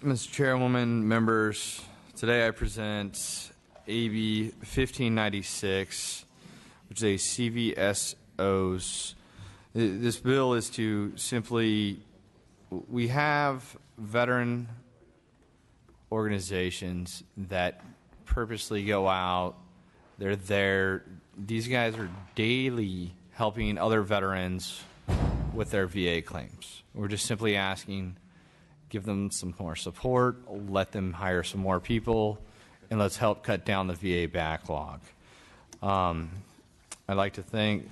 Mr. Chairwoman, members, today I present AB 1596, which is a CVSOs. This bill is to simply, we have veteran organizations that purposely go out. They're there. These guys are daily helping other veterans with their VA claims. We're just simply asking, give them some more support, let them hire some more people, and let's help cut down the VA backlog. I'd like to thank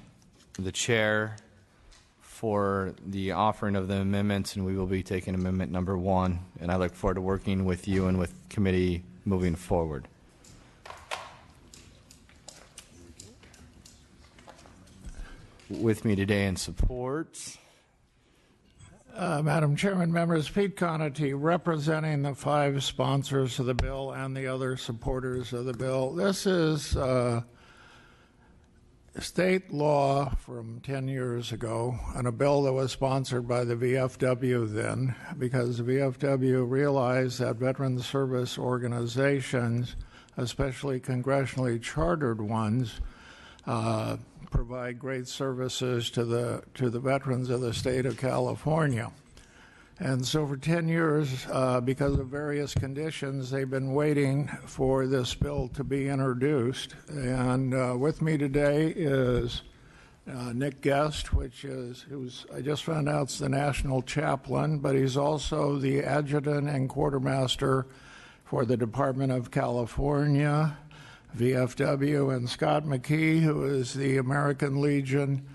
the chair for the offering of the amendments, and we will be taking amendment number 1, and I look forward to working with you and with committee moving forward. With me today in support, Madam Chairman, members, Pete Conity, representing the 5 sponsors of the bill and the other supporters of the bill. This is state law from 10 years ago, and a bill that was sponsored by the VFW then, because the VFW realized that veteran service organizations, especially congressionally chartered ones, provide great services to the veterans of the state of California. And so for 10 years, because of various conditions, they've been waiting for this bill to be introduced. And with me today is Nick Guest, who's I just found out is the national chaplain, but he's also the adjutant and quartermaster for the Department of California, VFW, and Scott McKee, who is the American Legion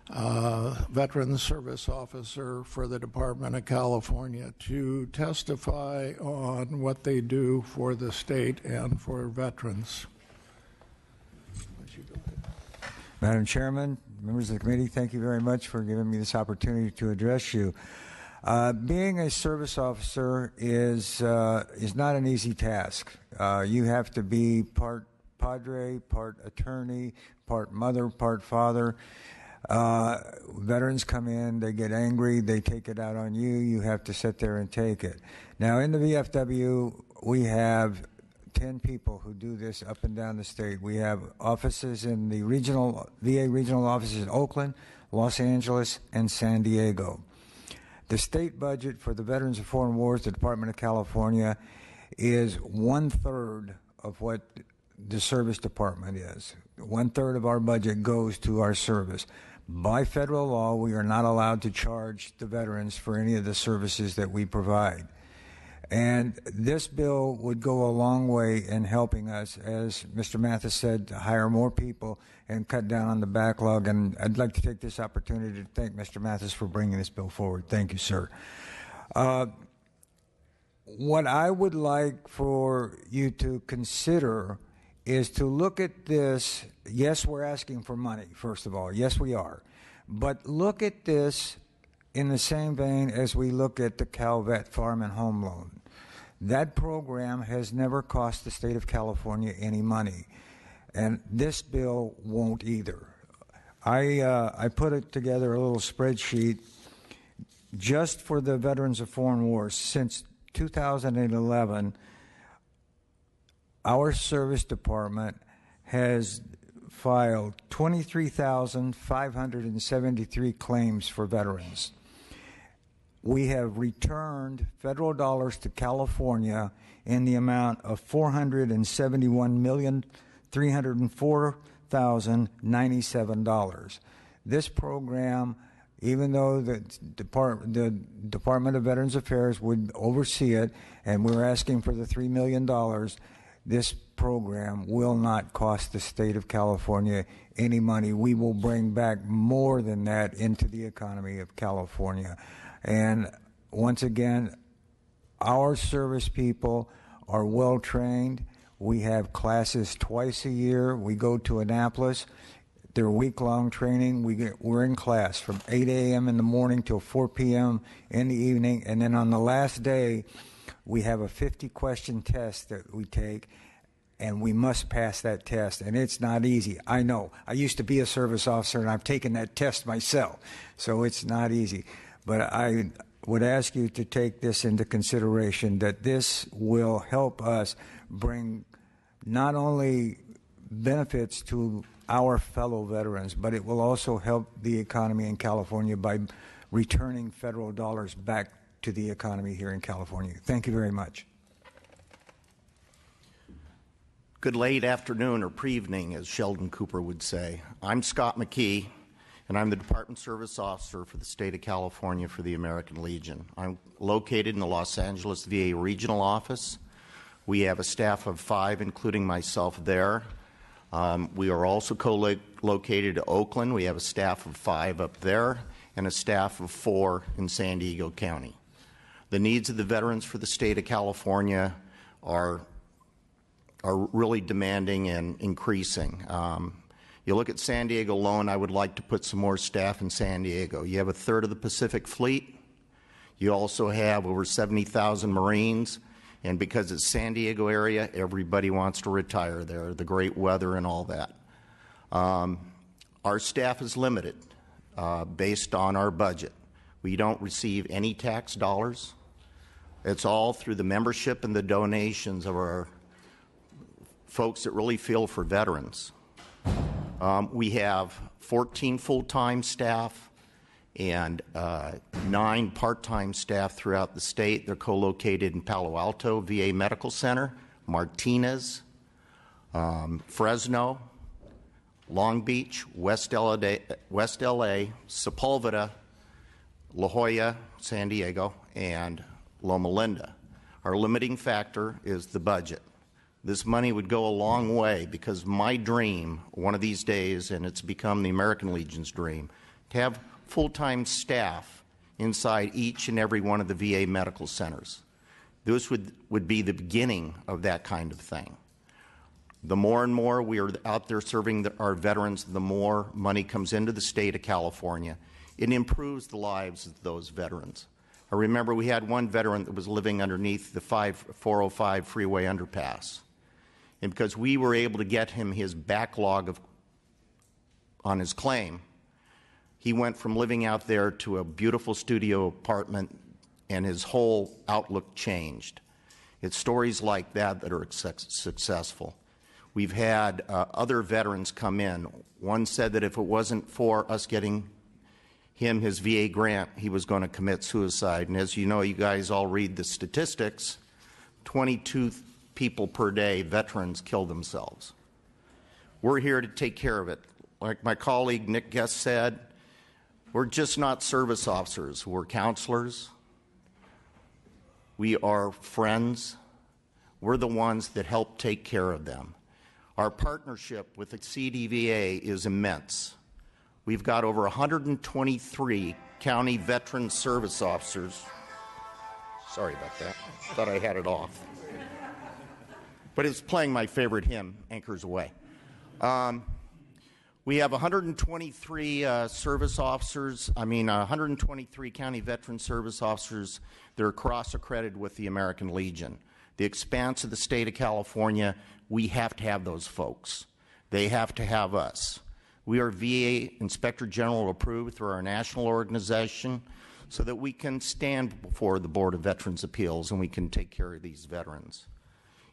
Veterans Service Officer for the Department of California, to testify on what they do for the state and for veterans. Madam Chairman, members of the committee, thank you very much for giving me this opportunity to address you. Being a service officer is not an easy task. You have to be part padre, part attorney, part mother, part father. Veterans come in, they get angry, they take it out on you, you have to sit there and take it. Now in the VFW, we have 10 people who do this up and down the state. We have offices in the VA regional offices in Oakland, Los Angeles, and San Diego. The state budget for the Veterans of Foreign Wars, the Department of California, is 1/3 of what the service department is. 1/3 of our budget goes to our service. By federal law, we are not allowed to charge the veterans for any of the services that we provide. And this bill would go a long way in helping us, as Mr. Mathis said, to hire more people and cut down on the backlog. And I'd like to take this opportunity to thank Mr. Mathis for bringing this bill forward. Thank you, sir. What I would like for you to consider is to look at this. Yes, we're asking for money, first of all. Yes, we are. But look at this in the same vein as we look at the CalVet Farm and Home Loan. That program has never cost the state of California any money, and this bill won't either. I put it together a little spreadsheet just for the Veterans of Foreign Wars. Since 2011, our service department has filed 23,573 claims for veterans. We have returned federal dollars to California in the amount of $471,304,097. This program, even though the Department of Veterans Affairs would oversee it, and we're asking for the $3 million, this program will not cost the state of California any money. We will bring back more than that into the economy of California. And once again, our service people are well trained. We have classes twice a year. We go to Annapolis. They're week-long training. We're in class from 8 a.m. in the morning till 4 p.m. in the evening. And then on the last day, we have a 50-question test that we take, and we must pass that test. And it's not easy. I know. I used to be a service officer, and I've taken that test myself. So it's not easy. But would ask you to take this into consideration, that this will help us bring not only benefits to our fellow veterans, but it will also help the economy in California by returning federal dollars back to the economy here in California. Thank you very much. Good late afternoon or pre-evening, as Sheldon Cooper would say. I'm Scott McKee, and I'm the Department Service Officer for the state of California for the American Legion. I'm located in the Los Angeles VA Regional Office. We have a staff of 5, including myself there. We are also co-located in Oakland. We have a staff of 5 up there and a staff of 4 in San Diego County. The needs of the veterans for the state of California are really demanding and increasing. You look at San Diego alone, I would like to put some more staff in San Diego. You have a third of the Pacific Fleet. You also have over 70,000 Marines. And because it's San Diego area, everybody wants to retire there, the great weather and all that. Our staff is limited based on our budget. We don't receive any tax dollars. It's all through the membership and the donations of our folks that really feel for veterans. We have 14 full-time staff and 9 part-time staff throughout the state. They're co-located in Palo Alto VA Medical Center, Martinez, Fresno, Long Beach, West LA, Sepulveda, La Jolla, San Diego, and Loma Linda. Our limiting factor is the budget. This money would go a long way because my dream, one of these days, and it's become the American Legion's dream, to have full-time staff inside each and every one of the VA medical centers. This would be the beginning of that kind of thing. The more and more we are out there serving our veterans, the more money comes into the state of California. It improves the lives of those veterans. I remember we had one veteran that was living underneath the 405 freeway underpass. And because we were able to get him his backlog on his claim, he went from living out there to a beautiful studio apartment, and his whole outlook changed. It's stories like that that are successful. We've had other veterans come in. One said that if it wasn't for us getting him his VA grant, he was going to commit suicide. And as you know, you guys all read the statistics, 22 people per day, veterans, kill themselves. We're here to take care of it. Like my colleague Nick Guest said, we're just not service officers. We're counselors. We are friends. We're the ones that help take care of them. Our partnership with the CDVA is immense. We've got over 123 county veteran service officers. Sorry about that. Thought I had it off. But it's playing my favorite hymn, Anchors Away. We have 123 service officers, 123 county veteran service officers that are cross-accredited with the American Legion. The expanse of the state of California, we have to have those folks. They have to have us. We are VA Inspector General approved through our national organization so that we can stand before the Board of Veterans' Appeals and we can take care of these veterans.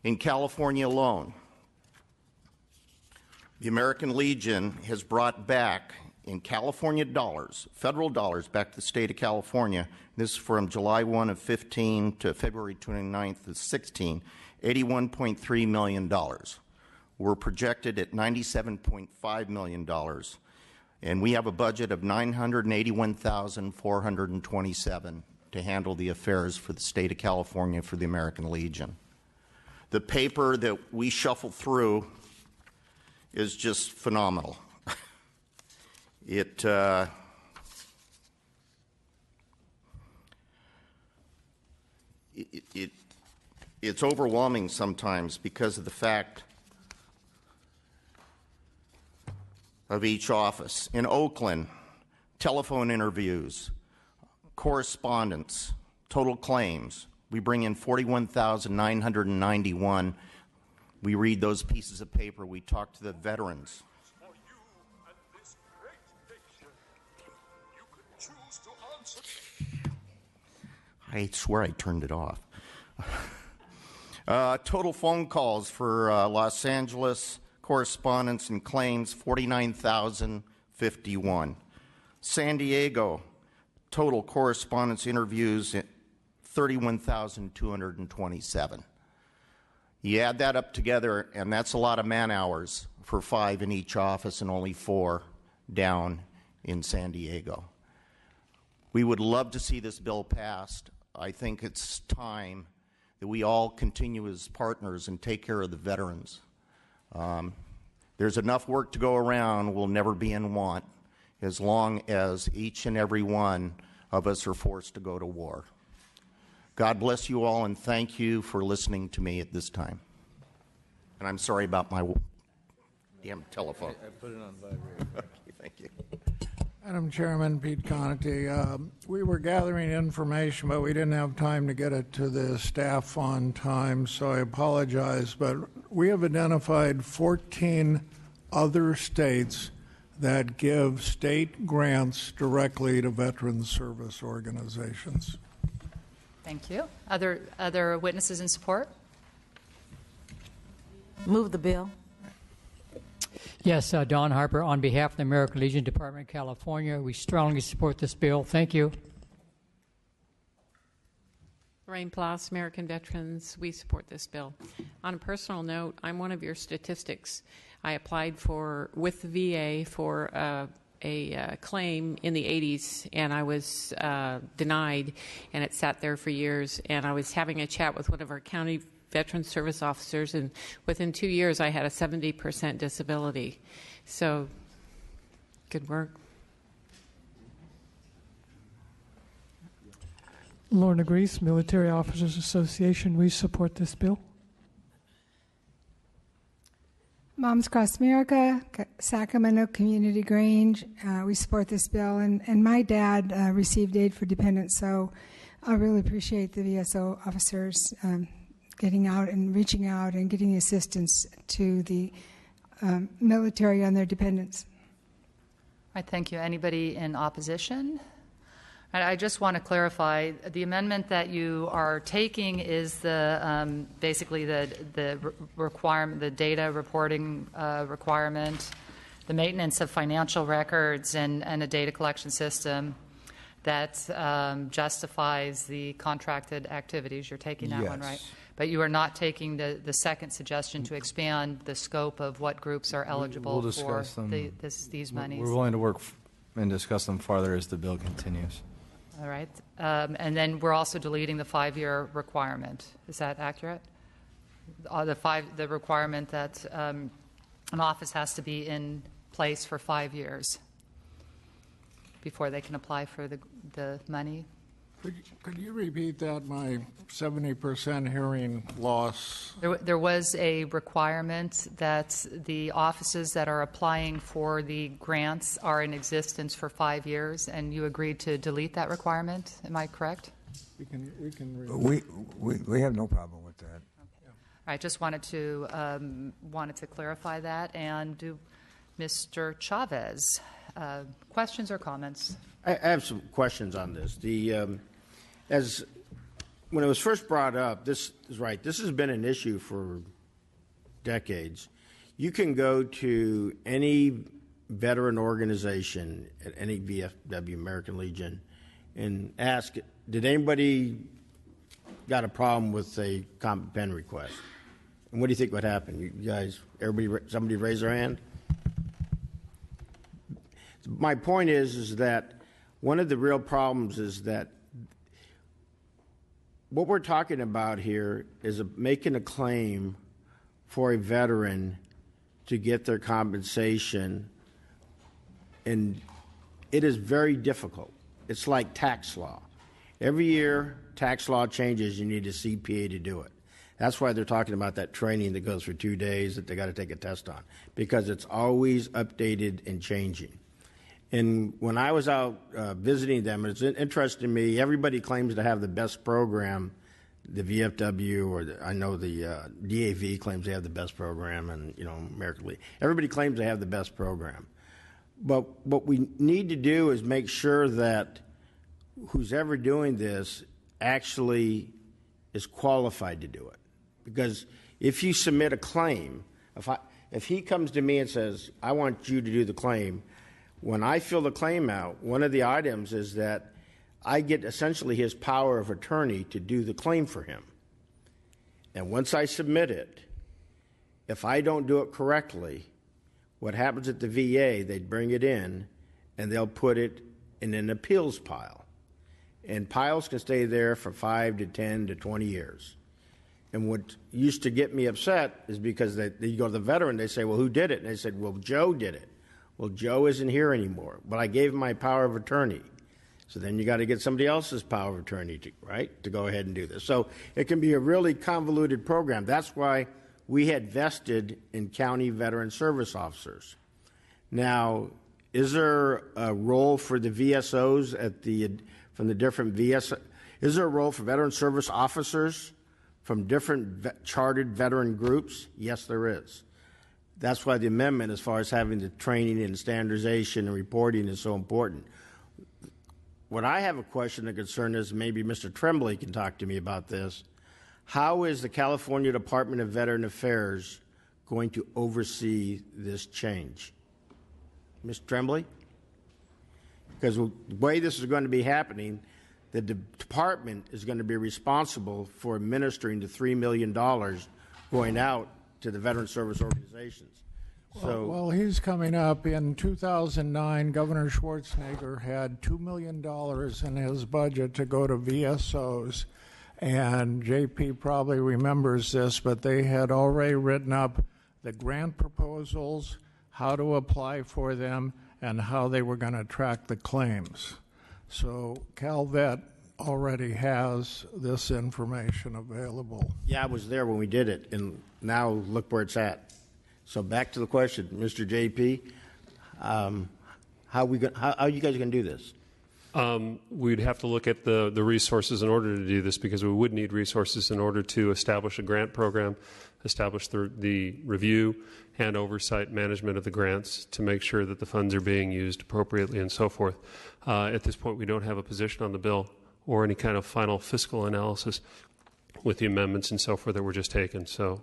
In California alone, the American Legion has brought back, in California dollars, federal dollars, back to the state of California, this is from July 1 of 15 to February 29th of 16, $81.3 million. We're projected at $97.5 million, and we have a budget of $981,427 to handle the affairs for the state of California for the American Legion. The paper that we shuffle through is just phenomenal. It's overwhelming sometimes because of the fact of each office. In Oakland, telephone interviews, correspondence, total claims. We bring in 41,991. We read those pieces of paper. We talk to the veterans. I swear I turned it off. Total phone calls for Los Angeles correspondence and claims, 49,051. San Diego, total correspondence interviews, 31,227. You add that up together, and that's a lot of man hours for 5 in each office and only 4 down in San Diego. We would love to see this bill passed. I think it's time that we all continue as partners and take care of the veterans. There's enough work to go around. We'll never be in want as long as each and every one of us are forced to go to war. God bless you all, and thank you for listening to me at this time. And I'm sorry about my damn telephone. I put it on vibrate. Okay, thank you. Madam Chairman, Pete Conity, we were gathering information, but we didn't have time to get it to the staff on time, so I apologize. But we have identified 14 other states that give state grants directly to veteran service organizations. Thank you. Other witnesses in support? Move the bill. Yes, Don Harper, on behalf of the American Legion Department of California, we strongly support this bill. Thank you. Lorraine Ploss, American Veterans, we support this bill. On a personal note, I'm one of your statistics. I applied with the VA for a claim in the 80s, and I was denied, and it sat there for years. And I was having a chat with one of our county veteran service officers, and within 2 years I had a 70% disability. So, good work. Lorna Grease, Military Officers Association, we support this bill. Moms Across America, Sacramento Community Grange, we support this bill. And my dad received aid for dependents, so I really appreciate the VSO officers getting out and reaching out and getting assistance to the military on their dependents. All right, thank you. Anybody in opposition? And I just want to clarify, the amendment that you are taking is the basically the requirement, the data reporting requirement, the maintenance of financial records, and a data collection system that justifies the contracted activities. You're taking that one, right? But you are not taking the second suggestion to expand the scope of what groups are eligible for these monies. We're willing to work and discuss them farther as the bill continues. All right. And then we're also deleting the 5-year requirement. Is that accurate? The requirement that an office has to be in place for 5 years before they can apply for the money. Could you repeat that? My 70% hearing loss. There was a requirement that the offices that are applying for the grants are in existence for 5 years, and you agreed to delete that requirement. Am I correct? We can We have no problem with that. Okay. I just wanted to clarify that. And do Mr. Chavez, questions or comments? I have some questions on this. As when it was first brought up, this is right. This has been an issue for decades. You can go to any veteran organization at any VFW, American Legion, and ask, did anybody got a problem with a comp pen request? And what do you think would happen? You guys, somebody raise their hand? My point is that one of the real problems is that what we're talking about here is making a claim for a veteran to get their compensation, and it is very difficult. It's like tax law. Every year, tax law changes, you need a CPA to do it. That's why they're talking about that training that goes for 2 days that they got to take a test on, because it's always updated and changing. And when I was out visiting them, it's interesting to me, everybody claims to have the best program, the VFW, or I know the DAV claims they have the best program, and, American Legion. Everybody claims they have the best program. But what we need to do is make sure that who's ever doing this actually is qualified to do it. Because if you submit a claim, if he comes to me and says, I want you to do the claim, when I fill the claim out, one of the items is that I get essentially his power of attorney to do the claim for him. And once I submit it, if I don't do it correctly, what happens at the VA, they'd bring it in and they'll put it in an appeals pile. And piles can stay there for 5 to 10 to 20 years. And what used to get me upset is because they go to the veteran, they say, well, who did it? And they said, well, Joe did it. Well, Joe isn't here anymore, but I gave him my power of attorney. So then you got to get somebody else's power of attorney, to go ahead and do this. So it can be a really convoluted program. That's why we had vested in county veteran service officers. Now, is there a role for the VSOs from the different VSOs? Is there a role for veteran service officers from different chartered veteran groups? Yes, there is. That's why the amendment, as far as having the training and standardization and reporting, is so important. What I have a question and concern is, maybe Mr. Tremblay can talk to me about this. How is the California Department of Veteran Affairs going to oversee this change? Mr. Tremblay? Because the way this is going to be happening, the department is going to be responsible for administering the $3 million going out to the veteran service organizations. Well, he's coming up. In 2009, Governor Schwarzenegger had $2 million in his budget to go to VSOs. And JP probably remembers this, but they had already written up the grant proposals, how to apply for them, and how they were going to track the claims. So CalVet already has this information available. Yeah, I was there when we did it, and now look where it's at. So back to the question, Mr. JP, how are you guys going to do this? We'd have to look at the resources in order to do this, because we would need resources in order to establish a grant program, establish the review and oversight management of the grants to make sure that the funds are being used appropriately and so forth. At this point, we don't have a position on the bill or any kind of final fiscal analysis with the amendments and so forth that were just taken. So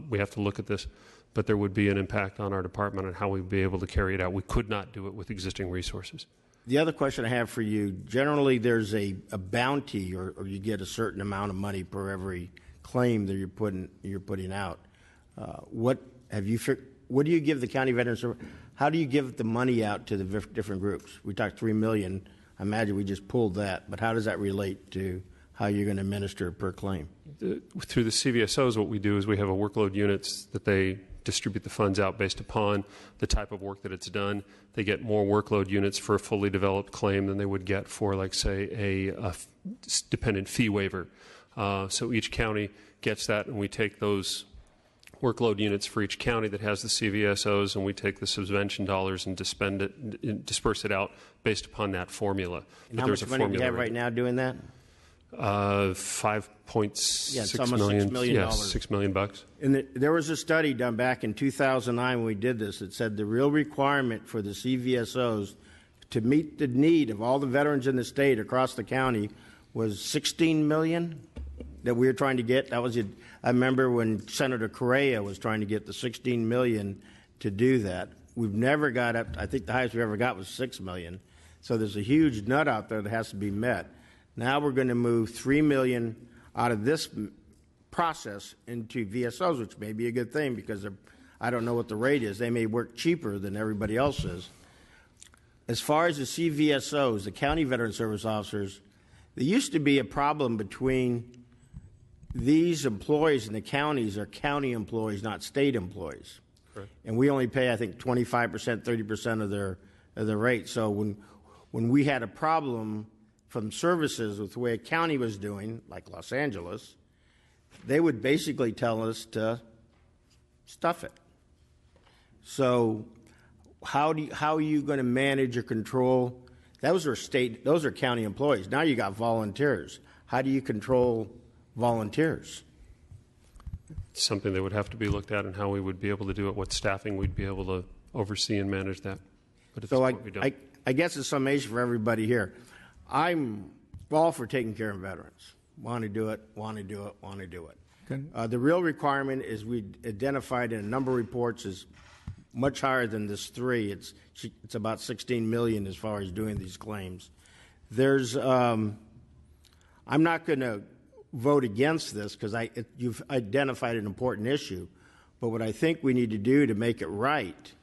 we have to look at this, but there would be an impact on our department and how we'd be able to carry it out. We could not do it with existing resources. The other question I have for you, generally there's a bounty, or you get a certain amount of money per every claim that you're putting out. What do you give the county veteran service? How do you give the money out to the different groups? We talked $3 million. I imagine we just pulled that, but how does that relate to how you're going to administer per claim? Through the CVSOs, what we do is we have a workload units that they distribute the funds out based upon the type of work that it's done. They get more workload units for a fully developed claim than they would get for, like, say, a dependent fee waiver. So each county gets that, and we take those workload units for each county that has the CVSOs, and we take the subvention dollars and disperse it out based upon that formula. And how much money do you have right now doing that? $5.6 million. $6 million. Yeah, $6 million bucks. And there was a study done back in 2009 when we did this that said the real requirement for the CVSOs to meet the need of all the veterans in the state across the county was $16 million that we were trying to get. That was I remember when Senator Correa was trying to get the $16 million to do that. We've never got up. I think the highest we ever got was $6 million. So there's a huge nut out there that has to be met. Now we're going to move $3 million out of this process into VSOs, which may be a good thing because I don't know what the rate is. They may work cheaper than everybody else's. As far as the CVSOs, the county veteran service officers, there used to be a problem between these employees in the counties are county employees, not state employees. Correct. And we only pay, I think, 25%, 30% of their rate. So when we had a problem from services with the way a county was doing, like Los Angeles, they would basically tell us to stuff it. So how are you going to manage or control? Those are county employees. Now you got volunteers. How do you control volunteers? It's something that would have to be looked at, and how we would be able to do it, what staffing we'd be able to oversee and manage that. But at this point, we don't. I guess a summation for everybody here. I'm all for taking care of veterans. want to do it, want to do it, want to do it. Can- The real requirement is we identified in a number of reports is much higher than this 3. It's about 16 million as far as doing these claims. I'm not going to vote against this because you've identified an important issue. But what I think we need to do to make it right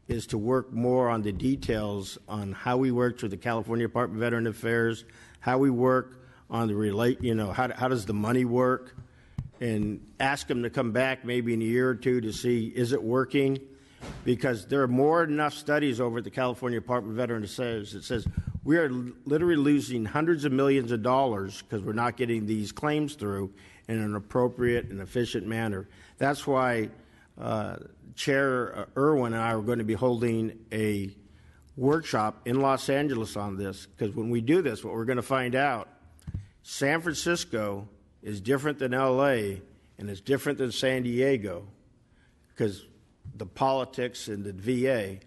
is to work more on the details on how we work through the California Department of Veteran Affairs, how we work on how does the money work, and ask them to come back maybe in a year or two to see is it working, because there are more than enough studies over at the California Department of Veteran Affairs that says we are literally losing hundreds of millions of dollars because we're not getting these claims through in an appropriate and efficient manner. That's why Chair Irwin and I are going to be holding a workshop in Los Angeles on this, because when we do this, what we're going to find out, San Francisco is different than LA and it's different than San Diego because the politics and the VA,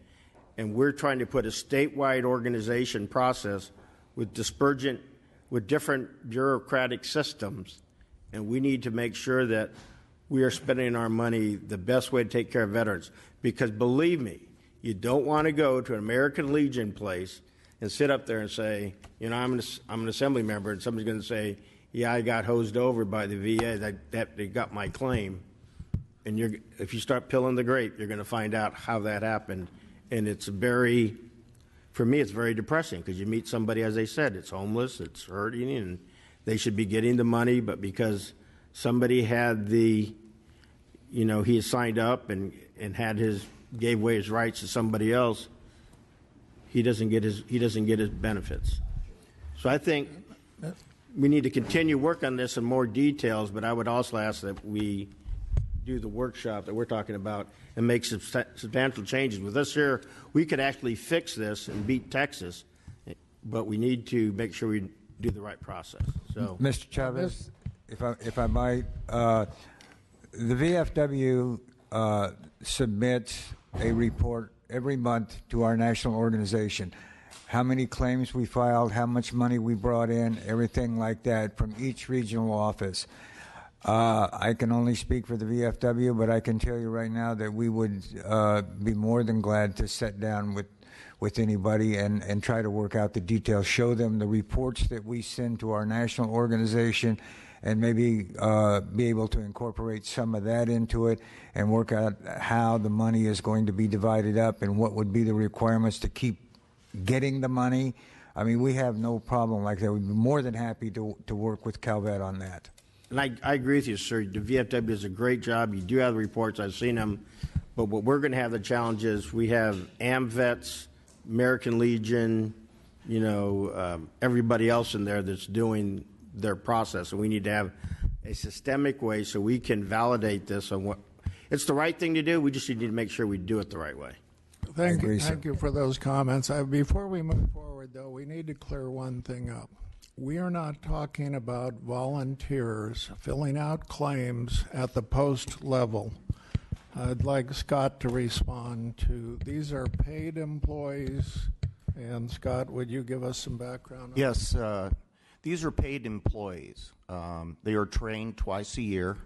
and we're trying to put a statewide organization process with different bureaucratic systems, and we need to make sure that we are spending our money the best way to take care of veterans. Because believe me, you don't want to go to an American Legion place and sit up there and say, I'm an assembly member, and somebody's going to say, yeah, I got hosed over by the VA, that they got my claim. And if you start peeling the grape, you're going to find out how that happened. And for me, it's very depressing because you meet somebody, as they said, it's homeless, it's hurting, and they should be getting the money, but because somebody had he had signed up and gave away his rights to somebody else, he doesn't get his benefits. So I think we need to continue work on this in more details, but I would also ask that we do the workshop that we're talking about and make substantial changes. With us here, we could actually fix this and beat Texas, but we need to make sure we do the right process. So, Mr. Chavez, if I might, the VFW submits a report every month to our national organization. How many claims we filed, how much money we brought in, everything like that from each regional office. I can only speak for the VFW, but I can tell you right now that we would be more than glad to sit down with anybody and try to work out the details, show them the reports that we send to our national organization, and maybe be able to incorporate some of that into it and work out how the money is going to be divided up and what would be the requirements to keep getting the money. I mean, we have no problem like that. We'd be more than happy to work with Calvet on that. and I agree with you, sir. The VFW does a great job. You do have the reports. I've seen them. But what we're going to have the challenge is we have AMVETS, American Legion, everybody else in there that's doing their process. And we need to have a systemic way so we can validate this on what it's the right thing to do. We just need to make sure we do it the right way. Thank you for those comments. Before we move forward, though, we need to clear one thing up. We are not talking about volunteers filling out claims at the post level. I'd like Scott to respond to these are paid employees. And Scott, would you give us some background? Yes, these are paid employees. They are trained twice a year.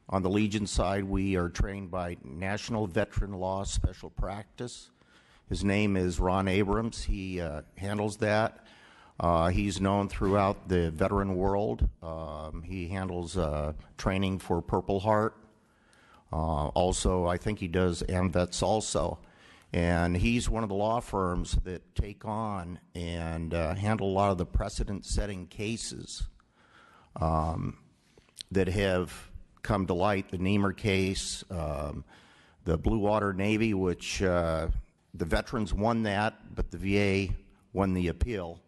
On the Legion side, we are trained by National Veteran Law Special Practice. His name is Ron Abrams. He handles that. He's known throughout the veteran world. He handles training for Purple Heart. Also, I think he does AMVETS also. And he's one of the law firms that take on and handle a lot of the precedent-setting cases that have come to light. The Niemer case, the Blue Water Navy, which the veterans won that, but the VA won the appeal,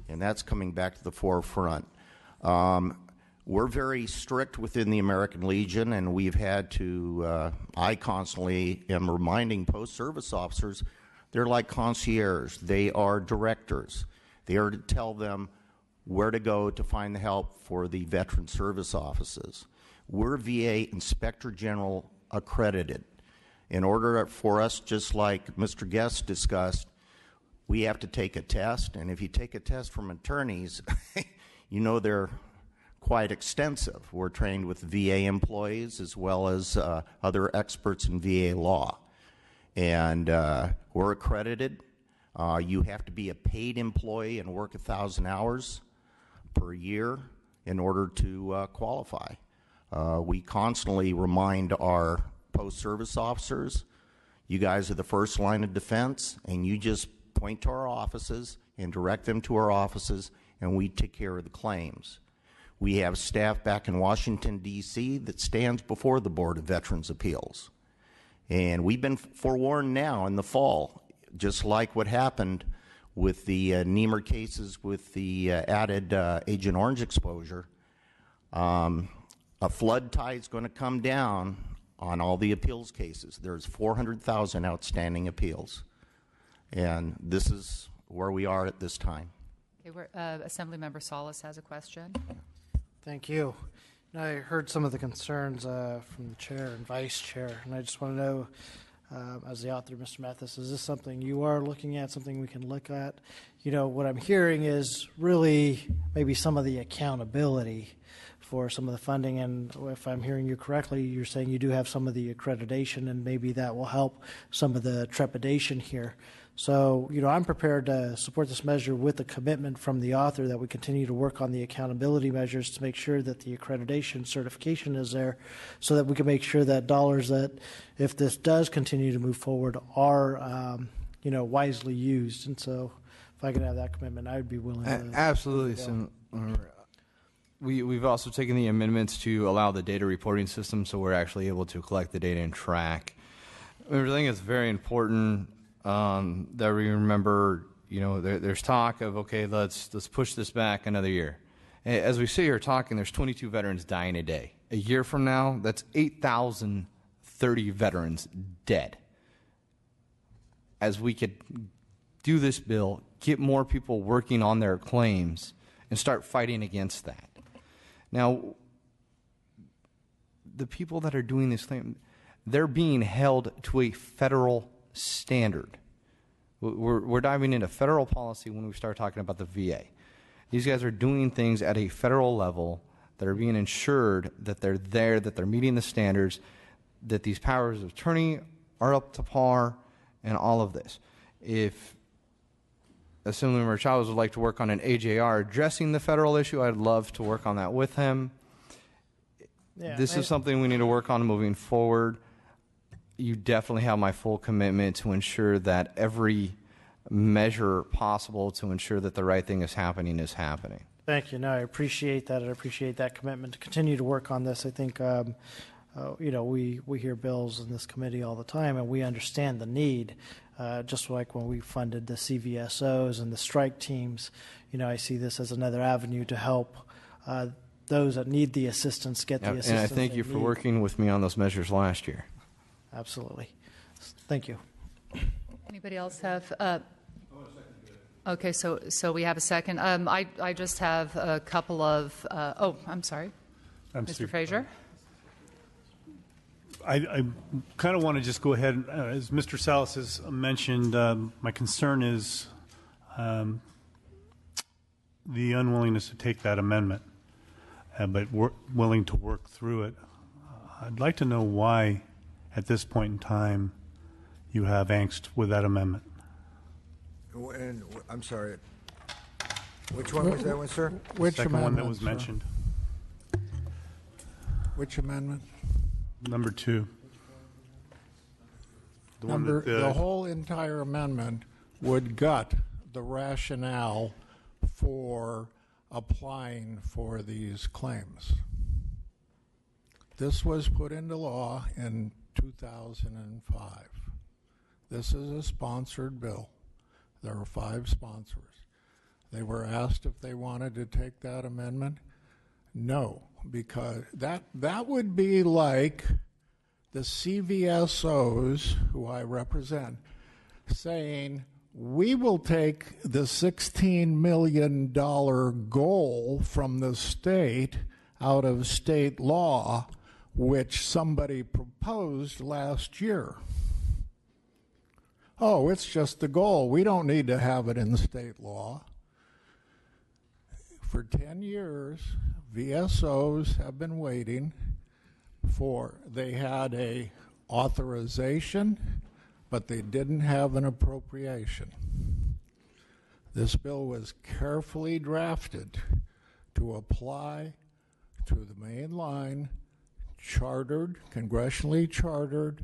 and that's coming back to the forefront. We're very strict within the American Legion, and we've had to, I constantly am reminding post-service officers, they're like concierge. They are directors. They are to tell them where to go to find the help for the veteran service offices. We're VA Inspector General accredited. In order for us, just like Mr. Guest discussed, we have to take a test, and if you take a test from attorneys, you know they're quite extensive. We're trained with VA employees as well as other experts in VA law. And we're accredited. You have to be a paid employee and work 1,000 hours per year in order to qualify. We constantly remind our post-service officers, you guys are the first line of defense, and you just point to our offices and direct them to our offices, and we take care of the claims. We have staff back in Washington, D.C. that stands before the Board of Veterans Appeals. And we've been forewarned now in the fall, just like what happened with the Niemer cases with the added Agent Orange exposure. A flood tide is going to come down on all the appeals cases. There's 400,000 outstanding appeals. And this is where we are at this time. Okay, Assemblymember Salas has a question. Thank you. Now, I heard some of the concerns from the chair and vice chair, and I just want to know, as the author, Mr. Mathis, is this something you are looking at, something we can look at? You know, what I'm hearing is really maybe some of the accountability for some of the funding, and if I'm hearing you correctly, you're saying you do have some of the accreditation, and maybe that will help some of the trepidation here. So, you know, I'm prepared to support this measure with a commitment from the author that we continue to work on the accountability measures to make sure that the accreditation certification is there so that we can make sure that dollars that, if this does continue to move forward, are, you know, wisely used. And so if I could have that commitment, I would be willing to. Absolutely. We've also taken the amendments to allow the data reporting system so we're actually able to collect the data and track. I think it's very important that we remember, you know, there's talk of, okay, let's push this back another year. As we sit here talking, there's 22 veterans dying a day. A year from now, that's 8,030 veterans dead. As we could do this bill, get more people working on their claims, and start fighting against that. Now, the people that are doing this claim, they're being held to a federal standard. We're diving into federal policy when we start talking about the VA. These guys are doing things at a federal level that are being ensured that they're there, that they're meeting the standards, that these powers of attorney are up to par, and all of this. If Assemblymember Chavez would like to work on an AJR addressing the federal issue, I'd love to work on that with him. Yeah, this is something we need to work on moving forward. You definitely have my full commitment to ensure that every measure possible to ensure that the right thing is happening is happening. Thank you. No, I appreciate that. I appreciate that commitment to continue to work on this. I think, you know, we hear bills in this committee all the time, and we understand the need. Just like when we funded the CVSOs and the strike teams, you know, I see this as another avenue to help those that need the assistance get the assistance. And I thank you for working with me on those measures last year. Absolutely. Thank you. Anybody else have? Okay, so we have a second. I just have a couple of. Oh, I'm sorry, Mr. Frazier. I kind of want to just go ahead. As Mr. Salas has mentioned, my concern is the unwillingness to take that amendment, but willing to work through it. I'd like to know why, at this point in time, you have angst with that amendment. And I'm sorry. Which one was that one, sir? Which second amendment, one that was sir? mentioned. Which amendment? Number 2. The one that The whole entire amendment would gut the rationale for applying for these claims. This was put into law in 2005. This is a sponsored bill. There are 5 sponsors. They were asked if they wanted to take that amendment. No, because that would be like the CVSOs, who I represent, saying, we will take the $16 million goal from the state out of state law, which somebody proposed last year. Oh, it's just the goal. We don't need to have it in state law. For 10 years, VSOs have been waiting for, they had a authorization, but they didn't have an appropriation. This bill was carefully drafted to apply to the mainline chartered, congressionally chartered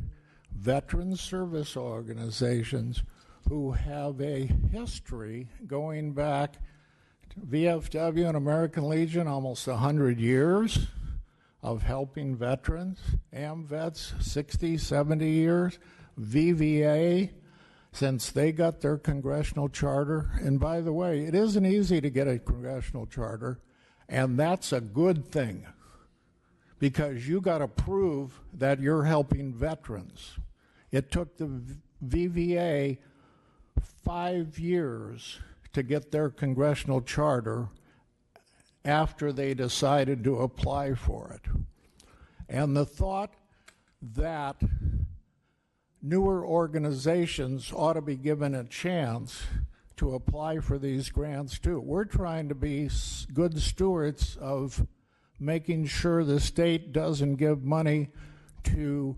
veteran service organizations who have a history going back to VFW and American Legion, almost 100 years of helping veterans, AMVETS 60, 70 years, VVA since they got their congressional charter. And by the way, it isn't easy to get a congressional charter, and that's a good thing because you got to prove that you're helping veterans. It took the VVA 5 years to get their congressional charter after they decided to apply for it. And the thought that newer organizations ought to be given a chance to apply for these grants too. We're trying to be good stewards of making sure the state doesn't give money to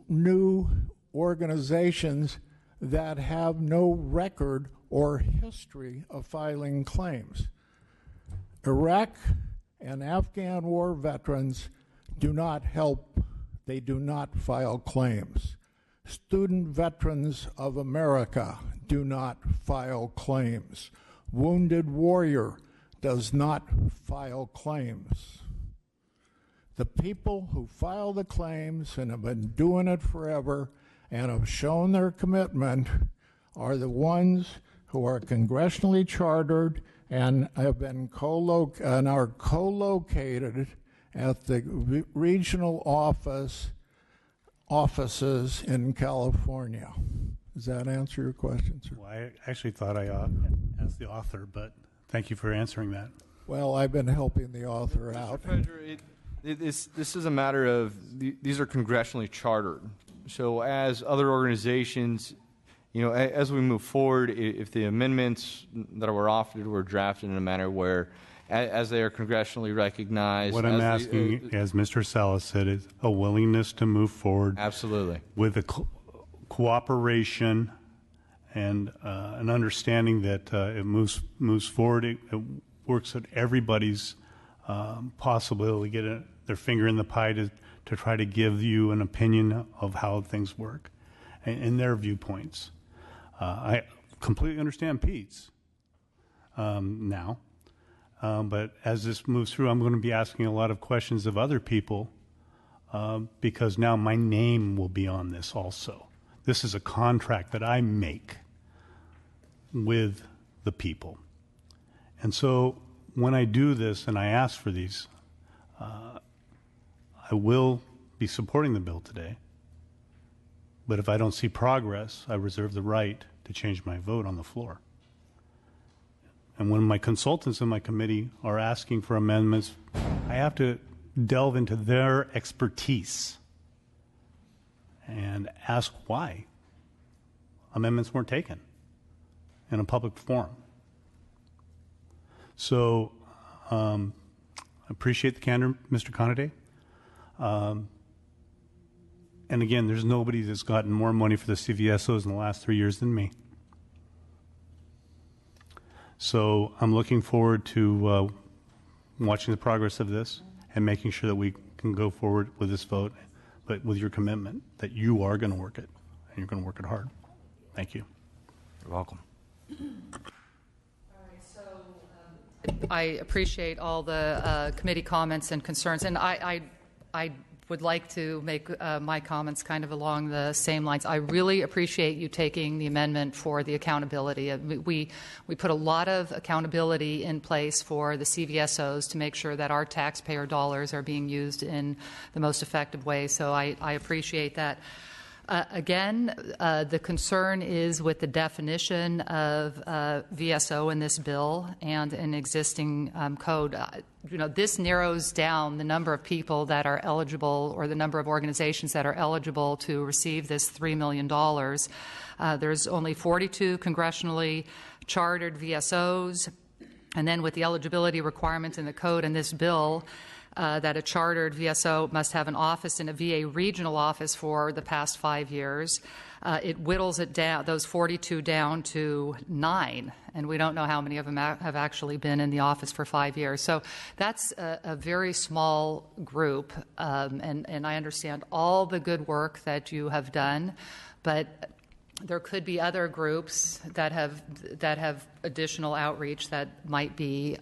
new organizations that have no record or history of filing claims. Iraq and Afghan war veterans do not help, they do not file claims. Student Veterans of America do not file claims. Wounded Warrior does not file claims. The people who file the claims and have been doing it forever and have shown their commitment are the ones who are congressionally chartered and have been are co-located at the regional offices in California. Does that answer your question, sir? Well, I actually thought I asked the author, but thank you for answering that. Well, I've been helping the author out. This is a matter of, these are congressionally chartered. So as other organizations, as we move forward, if the amendments that were offered were drafted in a manner where, as they are congressionally recognized. What I'm asking, as Mr. Salas said, is a willingness to move forward. Absolutely. With a cooperation and an understanding that it moves forward. It works at everybody's possibility to get their finger in the pie to try to give you an opinion of how things work and their viewpoints. I completely understand Pete's now. But as this moves through, I'm going to be asking a lot of questions of other people because now my name will be on this also. This is a contract that I make with the people. And so when I do this and I ask for these, I will be supporting the bill today. But if I don't see progress, I reserve the right to change my vote on the floor. And when my consultants in my committee are asking for amendments, I have to delve into their expertise and ask why amendments weren't taken in a public forum. So I appreciate the candor, Mr. Conade. And again, there's nobody that's gotten more money for the CVSOs in the last 3 years than me. So I'm looking forward to watching the progress of this and making sure that we can go forward with this vote, but with your commitment that you are going to work it and you're going to work it hard. Thank you. You're welcome. I appreciate all the committee comments and concerns, and I would like to make my comments kind of along the same lines. I really appreciate you taking the amendment for the accountability. We put a lot of accountability in place for the CVSOs to make sure that our taxpayer dollars are being used in the most effective way, so I appreciate that. Again, the concern is with the definition of VSO in this bill and an existing code. This narrows down the number of people that are eligible or the number of organizations that are eligible to receive this $3 million. There's only 42 congressionally chartered VSOs. And then with the eligibility requirements in the code in this bill, that a chartered VSO must have an office in a VA regional office for the past 5 years. It whittles it down, those 42 down to 9, and we don't know how many of them have actually been in the office for 5 years. So that's a very small group, and I understand all the good work that you have done, but there could be other groups that have additional outreach that might be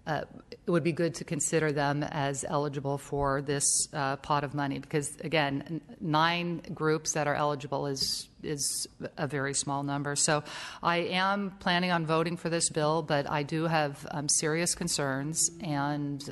it would be good to consider them as eligible for this pot of money, because again, 9 groups that are eligible is a very small number. So I am planning on voting for this bill, but I do have serious concerns and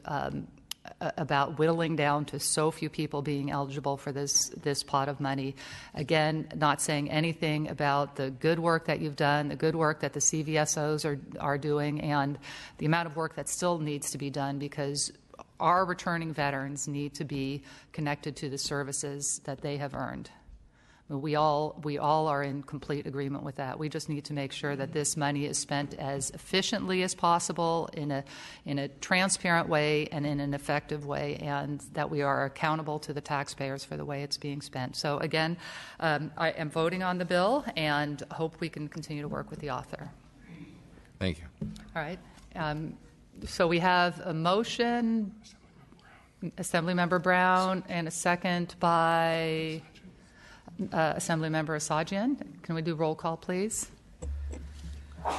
about whittling down to so few people being eligible for this pot of money. Again, not saying anything about the good work that you've done, the good work that the CVSOs are doing, and the amount of work that still needs to be done, because our returning veterans need to be connected to the services that they have earned. We all are in complete agreement with that. We just need to make sure that this money is spent as efficiently as possible, in a transparent way and in an effective way, and that we are accountable to the taxpayers for the way it's being spent. So again, I am voting on the bill and hope we can continue to work with the author. Thank you. All right. So we have a motion, Assemblymember Brown, and a second by Assemblymember Asajian. Can we do roll call, please?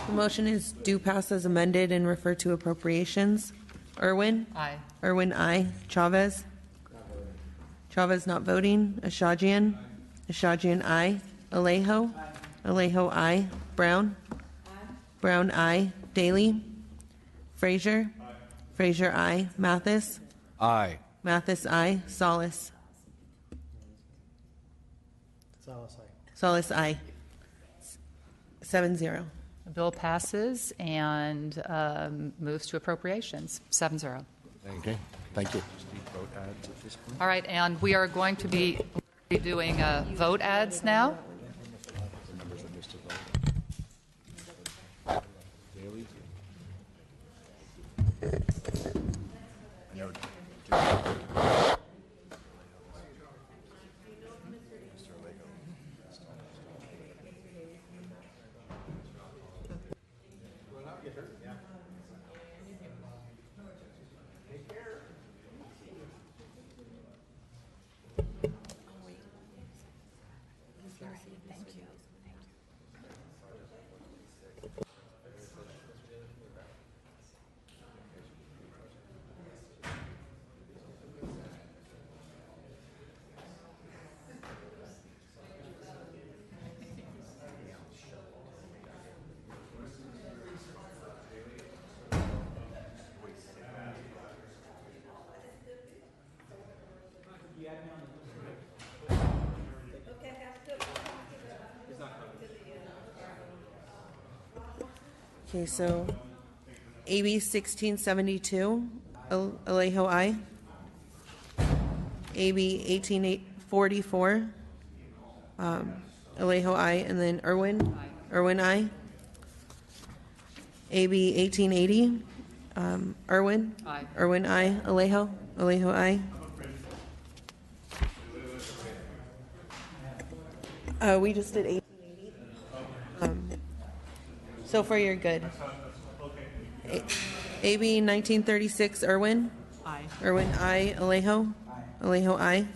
The motion is do pass as amended and refer to appropriations. Irwin? Aye. Irwin, aye. Chavez? Chavez not voting. Asajian? Asajian, aye. Alejo? Alejo, aye. Brown? Brown, aye. Daly? Frazier? Frazier, aye. Mathis? Aye. Mathis, aye. Solis? Solis, aye. 7-0. The bill passes and moves to appropriations. 7-0. Okay, thank you. All right, and we are going to be doing vote ads now. Okay, so AB 1672, Alejo, aye. AB 1844, Alejo, aye. And then Irwin? Irwin, aye. AB 1880, Irwin? Aye. Irwin, aye. Alejo? Alejo, aye. We just did 1880. So far, you're good. AB 1936, Irwin? Aye. Irwin, aye. Alejo? Alejo, aye.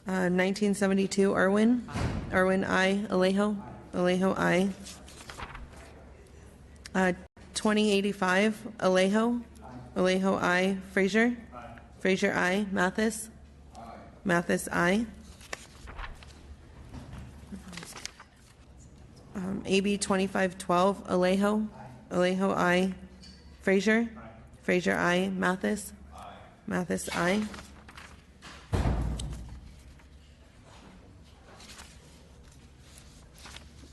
1972, Irwin? Irwin, aye. Alejo? Alejo, aye. 2085, Alejo? Alejo, aye. Frazier? Frazier, aye. Mathis? Mathis, aye. AB 2512, Alejo? Alejo, aye. Frazier? Frazier, aye. Mathis? Mathis, aye.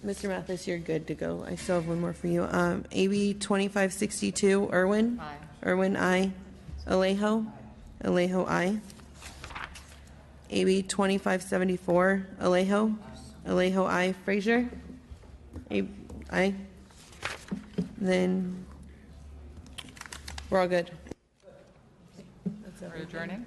Mr. Mathis, you're good to go. I still have one more for you. AB 2562, Irwin? Aye. Irwin, aye. Alejo? Alejo, aye. AB 2574, Alejo? Alejo, aye. Frazier? Aye. Then we're all good. We're adjourning.